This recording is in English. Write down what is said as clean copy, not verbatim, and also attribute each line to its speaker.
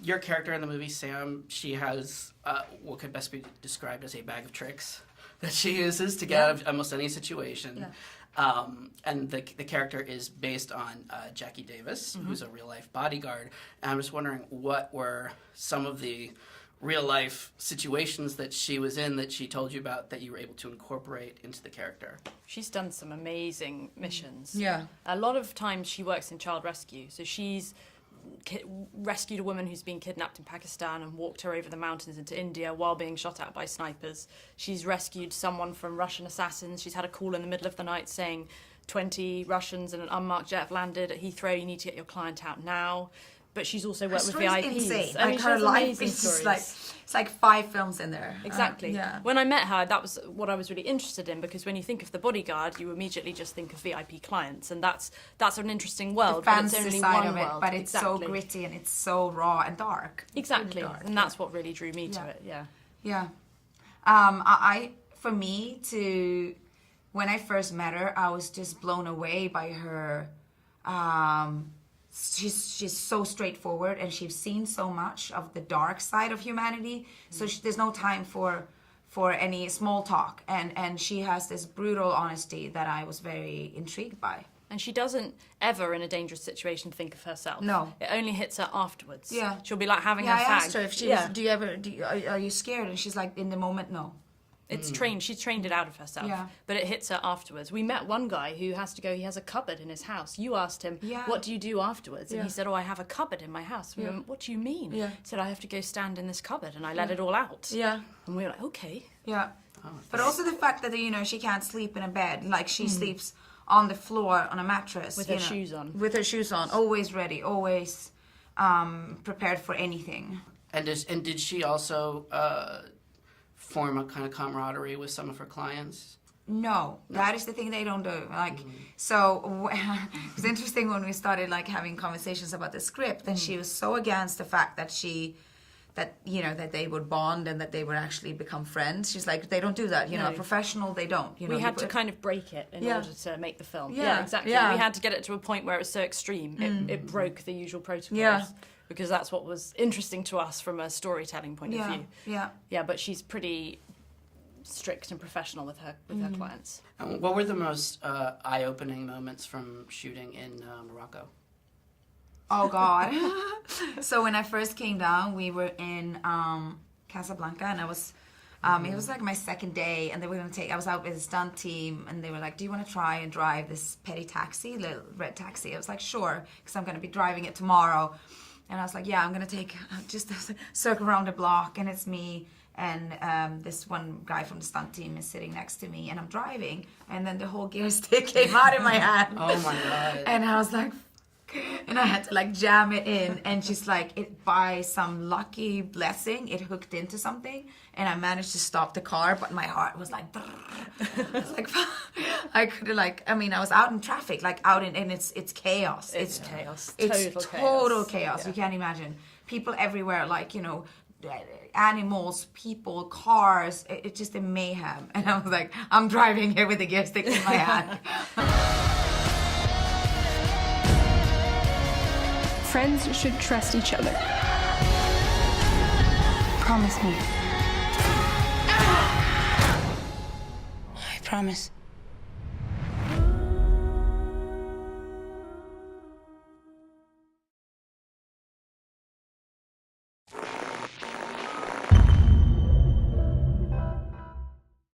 Speaker 1: your character in the movie, Sam, she has what could best be described as a bag of tricks that she uses to get out of almost any situation. Yeah. And the character is based on Jacquie Davis, who's a real-life bodyguard. And I'm just wondering, what were some of the real-life situations that she was in that she told you about that you were able to incorporate into the character?
Speaker 2: She's done some amazing missions.
Speaker 3: Yeah.
Speaker 2: A lot of times she works in child rescue. So she's rescued a woman who's been kidnapped in Pakistan and walked her over the mountains into India while being shot at by snipers. She's rescued someone from Russian assassins. She's had a call in the middle of the night saying 20 Russians in an unmarked jet have landed at Heathrow. You need to get your client out now. But she's also worked with VIPs.
Speaker 3: Insane.
Speaker 2: I mean,
Speaker 3: her life
Speaker 2: amazing
Speaker 3: is just
Speaker 2: stories.
Speaker 3: it's like 5 films in there.
Speaker 2: Exactly.
Speaker 3: Yeah.
Speaker 2: When I met her, that was what I was really interested in, because when you think of the bodyguard, you immediately just think of VIP clients, and that's an interesting world.
Speaker 3: The fancy
Speaker 2: but it's only
Speaker 3: side
Speaker 2: one
Speaker 3: of it,
Speaker 2: world.
Speaker 3: but it's so gritty and it's so raw and dark.
Speaker 2: Exactly,
Speaker 3: really dark,
Speaker 2: and that's what really drew me to it. Yeah.
Speaker 3: Yeah. For me to, when I first met her, I was just blown away by her. She's so straightforward, and she's seen so much of the dark side of humanity. So there's no time for any small talk, and she has this brutal honesty that I was very intrigued by.
Speaker 2: And she doesn't ever, in a dangerous situation, think of herself.
Speaker 3: No.
Speaker 2: It only hits her afterwards.
Speaker 3: Yeah.
Speaker 2: She'll be like having
Speaker 3: Yeah,
Speaker 2: her
Speaker 3: I
Speaker 2: fag.
Speaker 3: asked her if she was, are you scared? And she's like, in the moment, no.
Speaker 2: It's trained. She's trained it out of herself.
Speaker 3: Yeah.
Speaker 2: But it hits her afterwards. We met one guy who has to go. He has a cupboard in his house. You asked him, "What do you do afterwards?" And he said, "Oh, I have a cupboard in my house." We went, "What do you mean?"
Speaker 3: Yeah.
Speaker 2: He said, "I have to go stand in this cupboard and I let it all out."
Speaker 3: Yeah.
Speaker 2: And we were like, "Okay."
Speaker 3: Yeah. But also the fact that, she can't sleep in a bed. Like, she sleeps on the floor on a mattress.
Speaker 2: With her shoes on.
Speaker 3: With her shoes on. Always ready. Always prepared for anything.
Speaker 1: And did she also form a kind of camaraderie with some of her clients?
Speaker 3: No, that is the thing they don't do. Like, so it was interesting when we started having conversations about the script, and she was so against the fact that that they would bond and that they would actually become friends. She's like, they don't do that. A professional, they don't.
Speaker 2: We had to kind of break it in order to make the film. Yeah, exactly.
Speaker 3: Yeah.
Speaker 2: We had to get it to a point where it was so extreme, it broke the usual protocols.
Speaker 3: Yeah.
Speaker 2: Because that's what was interesting to us from a storytelling point of view.
Speaker 3: Yeah.
Speaker 2: Yeah, but she's pretty strict and professional with her clients.
Speaker 1: And what were the most eye-opening moments from shooting in Morocco?
Speaker 3: Oh God! So when I first came down, we were in Casablanca, and I was. It was like my second day, and they were gonna I was out with a stunt team, and they were like, "Do you want to try and drive this petty taxi, little red taxi?" I was like, "Sure," because I'm gonna be driving it tomorrow. And I was like, "Yeah, I'm gonna take just a circle around the block," and it's me. And this one guy from the stunt team is sitting next to me, and I'm driving, and then the whole gear stick came out of my hand.
Speaker 1: Oh my God.
Speaker 3: And I was like, and I had to jam it in, and just by some lucky blessing, it hooked into something, and I managed to stop the car, but my heart was like, I was like, I could I was out in traffic, and it's chaos.
Speaker 2: It's chaos.
Speaker 3: It's total chaos.
Speaker 2: Yeah.
Speaker 3: You can't imagine. People everywhere, animals, people, cars. It's just a mayhem. And I was like, I'm driving here with the gear stick in my hand.
Speaker 4: Friends should trust each other. Promise me.
Speaker 5: I promise.